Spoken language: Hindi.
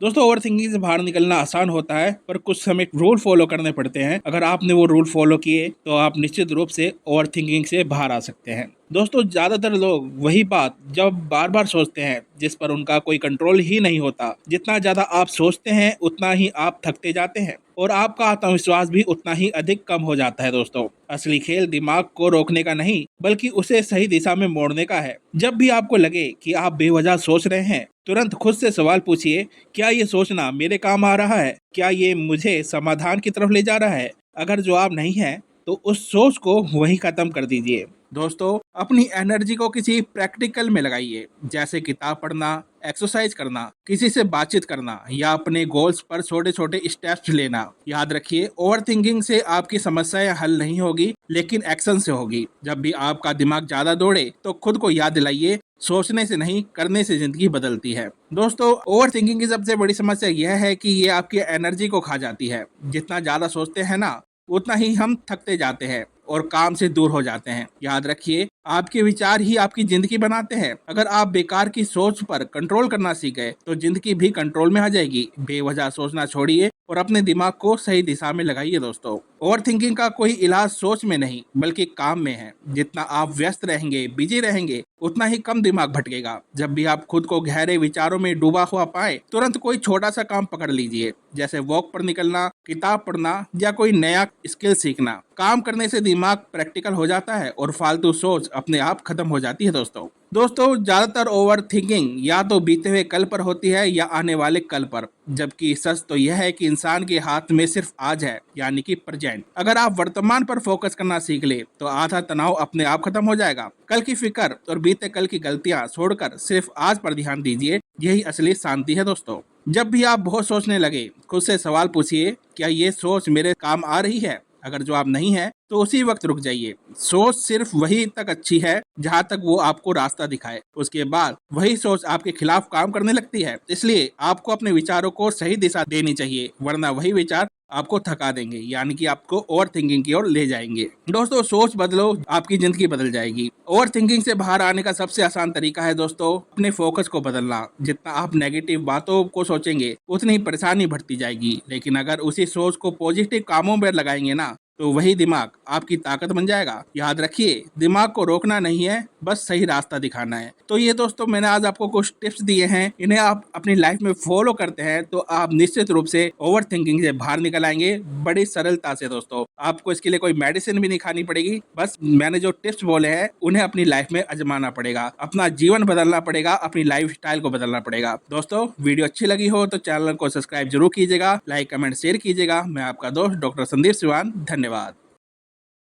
दोस्तों ओवर थिंकिंग से बाहर निकलना आसान होता है, पर कुछ समय रूल फॉलो करने पड़ते हैं। अगर आपने वो रूल फॉलो किए तो आप निश्चित रूप से ओवर थिंकिंग से बाहर आ सकते हैं। दोस्तों ज्यादातर लोग वही बात जब बार बार सोचते हैं जिस पर उनका कोई कंट्रोल ही नहीं होता। जितना ज्यादा आप सोचते हैं उतना ही आप थकते जाते हैं और आपका आत्मविश्वास भी उतना ही अधिक कम हो जाता है। दोस्तों असली खेल दिमाग को रोकने का नहीं बल्कि उसे सही दिशा में मोड़ने का है। जब भी आपको लगे कि आप बेवजह सोच रहे हैं, तुरंत खुद से सवाल पूछिए, क्या ये सोचना मेरे काम आ रहा है? क्या ये मुझे समाधान की तरफ ले जा रहा है? अगर जवाब नहीं है तो उस सोच को वहीं खत्म कर दीजिए। दोस्तों अपनी एनर्जी को किसी प्रैक्टिकल में लगाइए, जैसे किताब पढ़ना, एक्सरसाइज करना, किसी से बातचीत करना या अपने गोल्स पर छोटे छोटे स्टेप्स लेना। याद रखिए, ओवर थिंकिंग से आपकी समस्याएं हल नहीं होगी, लेकिन एक्शन से होगी। जब भी आपका दिमाग ज्यादा दौड़े तो खुद को याद दिलाइए, सोचने से नहीं करने से जिंदगी बदलती है। दोस्तों ओवर थिंकिंग की सबसे बड़ी समस्या यह है कि ये आपकी एनर्जी को खा जाती है। जितना ज्यादा सोचते हैं ना, उतना ही हम थकते जाते हैं और काम से दूर हो जाते हैं। याद रखिए, आपके विचार ही आपकी जिंदगी बनाते हैं। अगर आप बेकार की सोच पर कंट्रोल करना सीख गए तो जिंदगी भी कंट्रोल में आ जाएगी। बेवजह सोचना छोड़िए और अपने दिमाग को सही दिशा में लगाइए। दोस्तों ओवर थिंकिंग का कोई इलाज सोच में नहीं बल्कि काम में है। जितना आप व्यस्त रहेंगे, बिजी रहेंगे, उतना ही कम दिमाग भटकेगा। जब भी आप खुद को गहरे विचारों में डूबा हुआ पाए, तुरंत कोई छोटा सा काम पकड़ लीजिए, जैसे वॉक पर निकलना, किताब पढ़ना या कोई नया स्किल सीखना। काम करने से दिमाग प्रैक्टिकल हो जाता है और फालतू सोच अपने आप खत्म हो जाती है। दोस्तों ज्यादातर ओवर थिंकिंग या तो बीते हुए कल पर होती है या आने वाले कल पर, जबकि सच तो यह है कि इंसान के हाथ में सिर्फ आज है, यानी कि प्रेजेंट। अगर आप वर्तमान पर फोकस करना सीख ले तो आधा तनाव अपने आप खत्म हो जाएगा। कल की फिक्र और बीते कल की गलतियां छोड़कर सिर्फ आज पर ध्यान दीजिए, यही असली शांति है। दोस्तों जब भी आप बहुत सोचने लगे, खुद से सवाल पूछिए, क्या ये सोच मेरे काम आ रही है? अगर जवाब नहीं है तो उसी वक्त रुक जाइए। सोच सिर्फ वही तक अच्छी है जहाँ तक वो आपको रास्ता दिखाए। उसके बाद वही सोच आपके खिलाफ काम करने लगती है। इसलिए आपको अपने विचारों को सही दिशा देनी चाहिए, वरना वही विचार आपको थका देंगे, यानी कि आपको ओवर थिंकिंग की ओर ले जाएंगे। दोस्तों सोच बदलो, आपकी जिंदगी बदल जाएगी। ओवर थिंकिंग से बाहर आने का सबसे आसान तरीका है दोस्तों, अपने फोकस को बदलना। जितना आप नेगेटिव बातों को सोचेंगे उतनी ही परेशानी बढ़ती जाएगी, लेकिन अगर उसी सोच को पॉजिटिव कामों में लगाएंगे ना, तो वही दिमाग आपकी ताकत बन जाएगा। याद रखिए, दिमाग को रोकना नहीं है, बस सही रास्ता दिखाना है। तो ये दोस्तों मैंने आज आपको कुछ टिप्स दिए हैं, इन्हें आप अपनी लाइफ में फॉलो करते हैं तो आप निश्चित रूप से ओवर थिंकिंग से बाहर निकल आएंगे बड़ी सरलता से। दोस्तों आपको इसके लिए कोई मेडिसिन भी नहीं खानी पड़ेगी, बस मैंने जो टिप्स बोले हैं उन्हें अपनी लाइफ में आजमाना पड़ेगा, अपना जीवन बदलना पड़ेगा, अपनी लाइफ स्टाइल को बदलना पड़ेगा। दोस्तों वीडियो अच्छी लगी हो तो चैनल को सब्सक्राइब जरूर कीजिएगा, लाइक कमेंट शेयर कीजिएगा। मैं आपका दोस्त डॉक्टर संदीप सिवान, धन्यवाद।